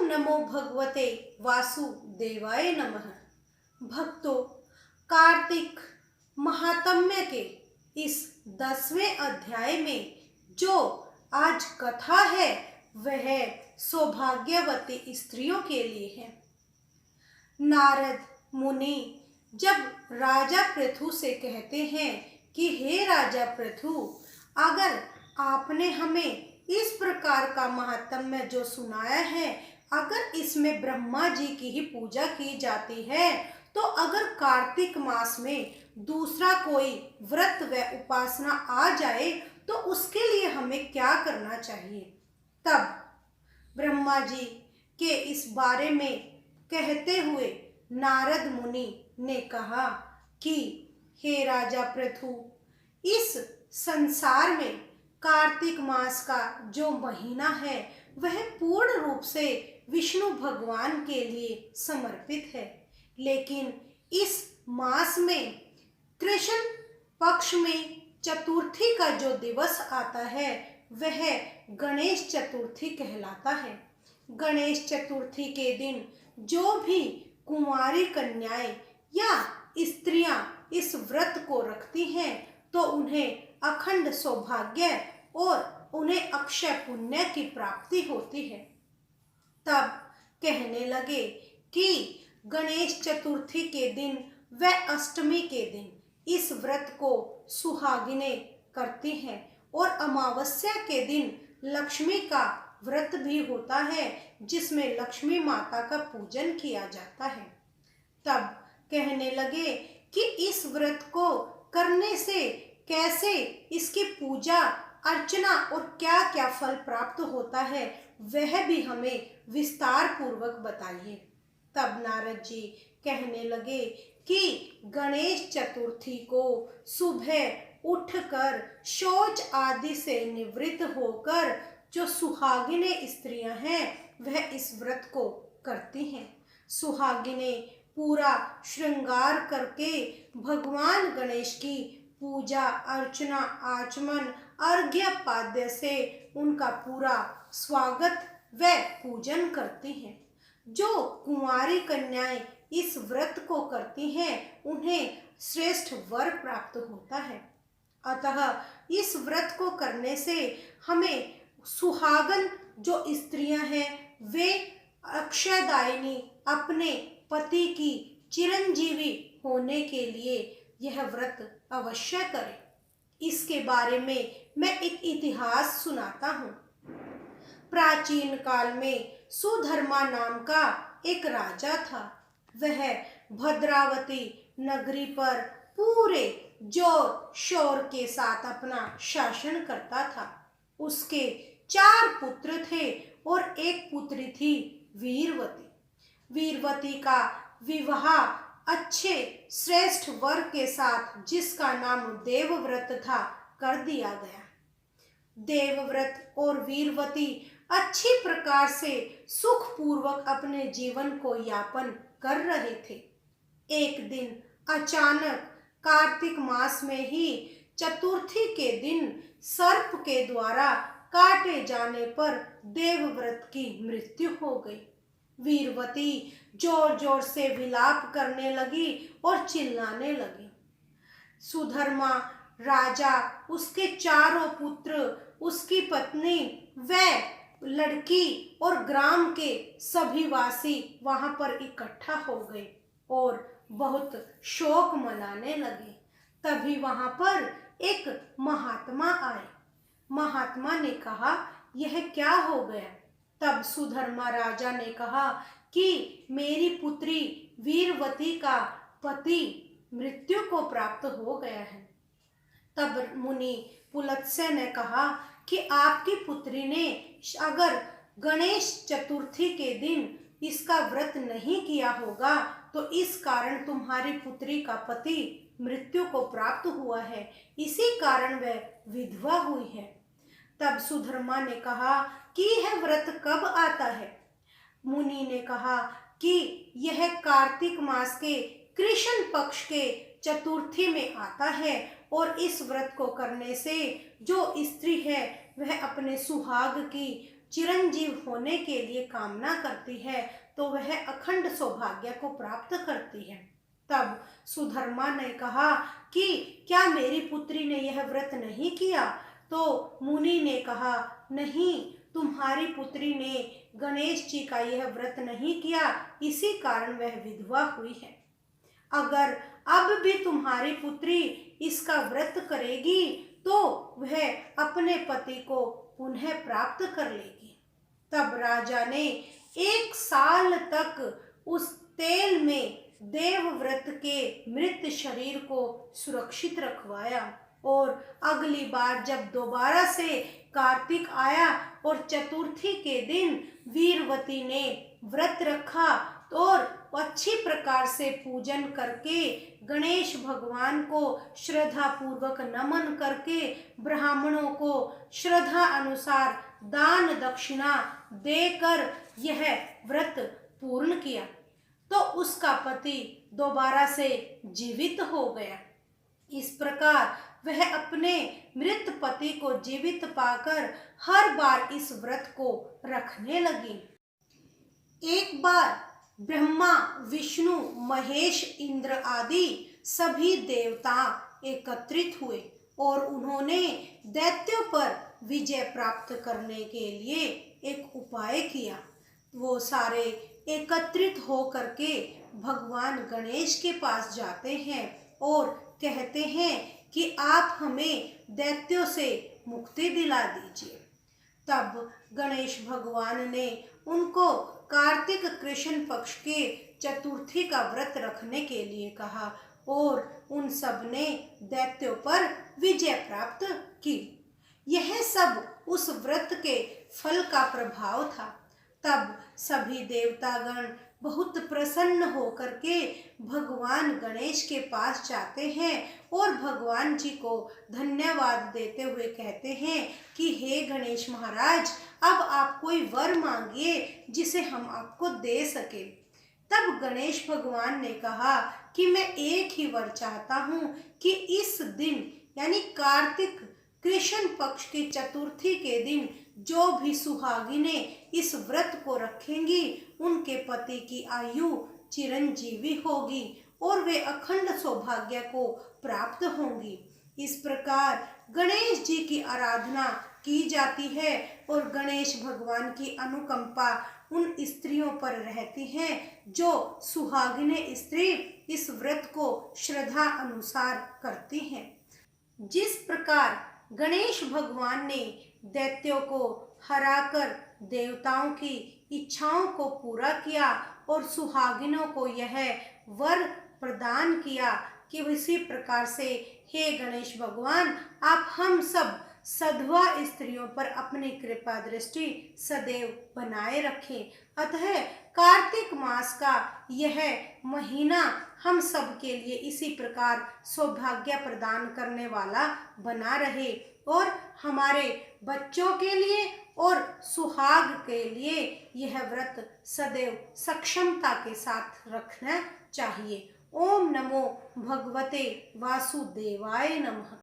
नमो भगवते वासुदेवाय नमः। भक्तों, कार्तिक महात्म्य के इस 10वें अध्याय में जो आज कथा है वह सौभाग्यवती स्त्रियों के लिए है। नारद मुनि जब राजा पृथु से कहते हैं कि हे राजा पृथु, अगर आपने हमें इस प्रकार का महात्म्य जो सुनाया है, अगर इसमें ब्रह्मा जी की ही पूजा की जाती है, तो अगर कार्तिक मास में दूसरा कोई व्रत व उपासना आ जाए तो उसके लिए हमें क्या करना चाहिए। तब ब्रह्मा जी के इस बारे में कहते हुए नारद मुनि ने कहा कि हे राजा पृथु, इस संसार में कार्तिक मास का जो महीना है वह पूर्ण रूप से विष्णु भगवान के लिए समर्पित है, लेकिन इस मास में कृष्ण पक्ष में चतुर्थी का जो दिवस आता है वह गणेश चतुर्थी कहलाता है। गणेश चतुर्थी के दिन जो भी कुंवारी कन्याएं या स्त्रियां इस व्रत को रखती हैं तो उन्हें अखंड सौभाग्य और उन्हें अक्षय पुण्य की प्राप्ति होती है। तब कहने लगे कि गणेश चतुर्थी के दिन व अष्टमी के दिन इस व्रत को सुहागिनें करती हैं और अमावस्या के दिन लक्ष्मी का व्रत भी होता है जिसमें लक्ष्मी माता का पूजन किया जाता है। तब कहने लगे कि इस व्रत को करने से कैसे इसकी पूजा अर्चना और क्या क्या फल प्राप्त होता है वह भी हमें विस्तार पूर्वक बताइए। तब नारद जी कहने लगे कि गणेश चतुर्थी को सुबह उठकर शौच आदि से निवृत्त होकर जो सुहागिने स्त्रियां हैं वह इस व्रत को करती हैं। सुहागिने पूरा श्रृंगार करके भगवान गणेश की पूजा अर्चना आचमन अर्घ्य पाद्य से उनका पूरा स्वागत व पूजन करती हैं। जो कुंवारी कन्याएं इस व्रत को करती हैं उन्हें श्रेष्ठ वर प्राप्त होता है। अतः इस व्रत को करने से हमें सुहागन जो स्त्रियां हैं वे अक्षयदायिनी अपने पति की चिरंजीवी होने के लिए यह व्रत अवश्य करें। इसके बारे में मैं एक इतिहास सुनाता हूँ। प्राचीन काल में सुधर्मा नाम का एक राजा था। वह भद्रावती नगरी पर पूरे जोर शोर के साथ अपना शासन करता था। उसके 4 पुत्र थे और एक पुत्री थी वीरवती। वीरवती का विवाह अच्छे श्रेष्ठ वर के साथ जिसका नाम देवव्रत था कर दिया गया। देवव्रत और वीरवती अच्छी प्रकार से सुखपूर्वक अपने जीवन को यापन कर रहे थे। एक दिन अचानक कार्तिक मास में ही चतुर्थी के दिन सर्प के द्वारा काटे जाने पर देवव्रत की मृत्यु हो गई। वीरवती जोर जोर से विलाप करने लगी और चिल्लाने लगी। सुधर्मा राजा, उसके 4 पुत्र, उसकी पत्नी व लड़की और ग्राम के सभी वासी वहां पर इकट्ठा हो गए और बहुत शोक मनाने लगे। तभी वहां पर एक महात्मा आए। महात्मा ने कहा, यह क्या हो गया? तब सुधर्मा राजा ने कहा कि मेरी पुत्री वीरवती का पति मृत्यु को प्राप्त हो गया है। तब मुनि पुलत्स्य ने कहा कि आपकी पुत्री ने अगर गणेश चतुर्थी के दिन इसका व्रत नहीं किया होगा तो इस कारण तुम्हारी पुत्री का पति मृत्यु को प्राप्त हुआ है, इसी कारण वह विधवा हुई है। तब सुधर्मा ने कहा कि यह व्रत कब आता है? मुनि ने कहा कि यह कार्तिक मास के कृष्ण पक्ष के चतुर्थी में आता है और इस व्रत को करने से जो स्त्री है वह अपने सुहाग की चिरंजीव होने के लिए कामना करती है तो वह अखंड सौभाग्य को प्राप्त करती है। तब सुधर्मा ने कहा कि क्या मेरी पुत्री ने यह व्रत नहीं किया? तो मुनि ने कहा, नहीं, तुम्हारी पुत्री ने गणेश जी का यह व्रत नहीं किया, इसी कारण वह विधवा हुई है। अगर अब भी तुम्हारी पुत्री इसका व्रत करेगी तो वह अपने पति को पुनः प्राप्त कर लेगी। तब राजा ने 1 साल तक उस तेल में देवव्रत के मृत शरीर को सुरक्षित रखवाया और अगली बार जब दोबारा से कार्तिक आया और चतुर्थी के दिन वीरवती ने व्रत रखा और अच्छी प्रकार से पूजन करके गणेश भगवान को श्रद्धा पूर्वक नमन करके ब्राह्मणों को श्रद्धा अनुसार दान दक्षिणा देकर यह व्रत पूर्ण किया तो उसका पति दोबारा से जीवित हो गया। इस प्रकार वह अपने मृत पति को जीवित पाकर हर बार इस व्रत को रखने लगी। एक बार ब्रह्मा, विष्णु, महेश, इंद्र आदि सभी देवता एकत्रित हुए और उन्होंने दैत्यों पर विजय प्राप्त करने के लिए एक उपाय किया। वो सारे एकत्रित हो करके भगवान गणेश के पास जाते हैं और कहते हैं कि आप हमें दैत्यों से मुक्ति दिला दीजिए। तब गणेश भगवान ने उनको कार्तिक कृष्ण पक्ष के चतुर्थी का व्रत रखने के लिए कहा और उन सब ने दैत्यों पर विजय प्राप्त की। यह सब उस व्रत के फल का प्रभाव था। तब सभी देवतागण बहुत प्रसन्न होकर के भगवान गणेश के पास जाते हैं और भगवान जी को धन्यवाद देते हुए कहते हैं कि हे गणेश महाराज, अब आप कोई वर मांगिए जिसे हम आपको दे सके। तब गणेश भगवान ने कहा कि मैं एक ही वर चाहता हूँ कि इस दिन यानी कार्तिक कृष्ण पक्ष की चतुर्थी के दिन जो भी सुहागिनें इस व्रत को रखेंगी उनके पति की आयु चिरंजीवी होगी और वे अखंड सौभाग्य को प्राप्त होंगी। इस प्रकार गणेश जी की आराधना की जाती है और गणेश भगवान की अनुकंपा उन स्त्रियों पर रहती है जो सुहागिने स्त्री इस व्रत को श्रद्धा अनुसार करती हैं। जिस प्रकार गणेश भगवान ने दैत्यों को हराकर देवताओं की इच्छाओं को पूरा किया और सुहागिनों को यह वर प्रदान किया कि उसी प्रकार से हे गणेश भगवान, आप हम सब सधवा स्त्रियों पर अपनी कृपा दृष्टि सदैव बनाए रखें। अतः कार्तिक मास का यह महीना हम सब के लिए इसी प्रकार सौभाग्य प्रदान करने वाला बना रहे और हमारे बच्चों के लिए और सुहाग के लिए यह व्रत सदैव सक्षमता के साथ रखना चाहिए। ओम नमो भगवते वासुदेवाय नमः।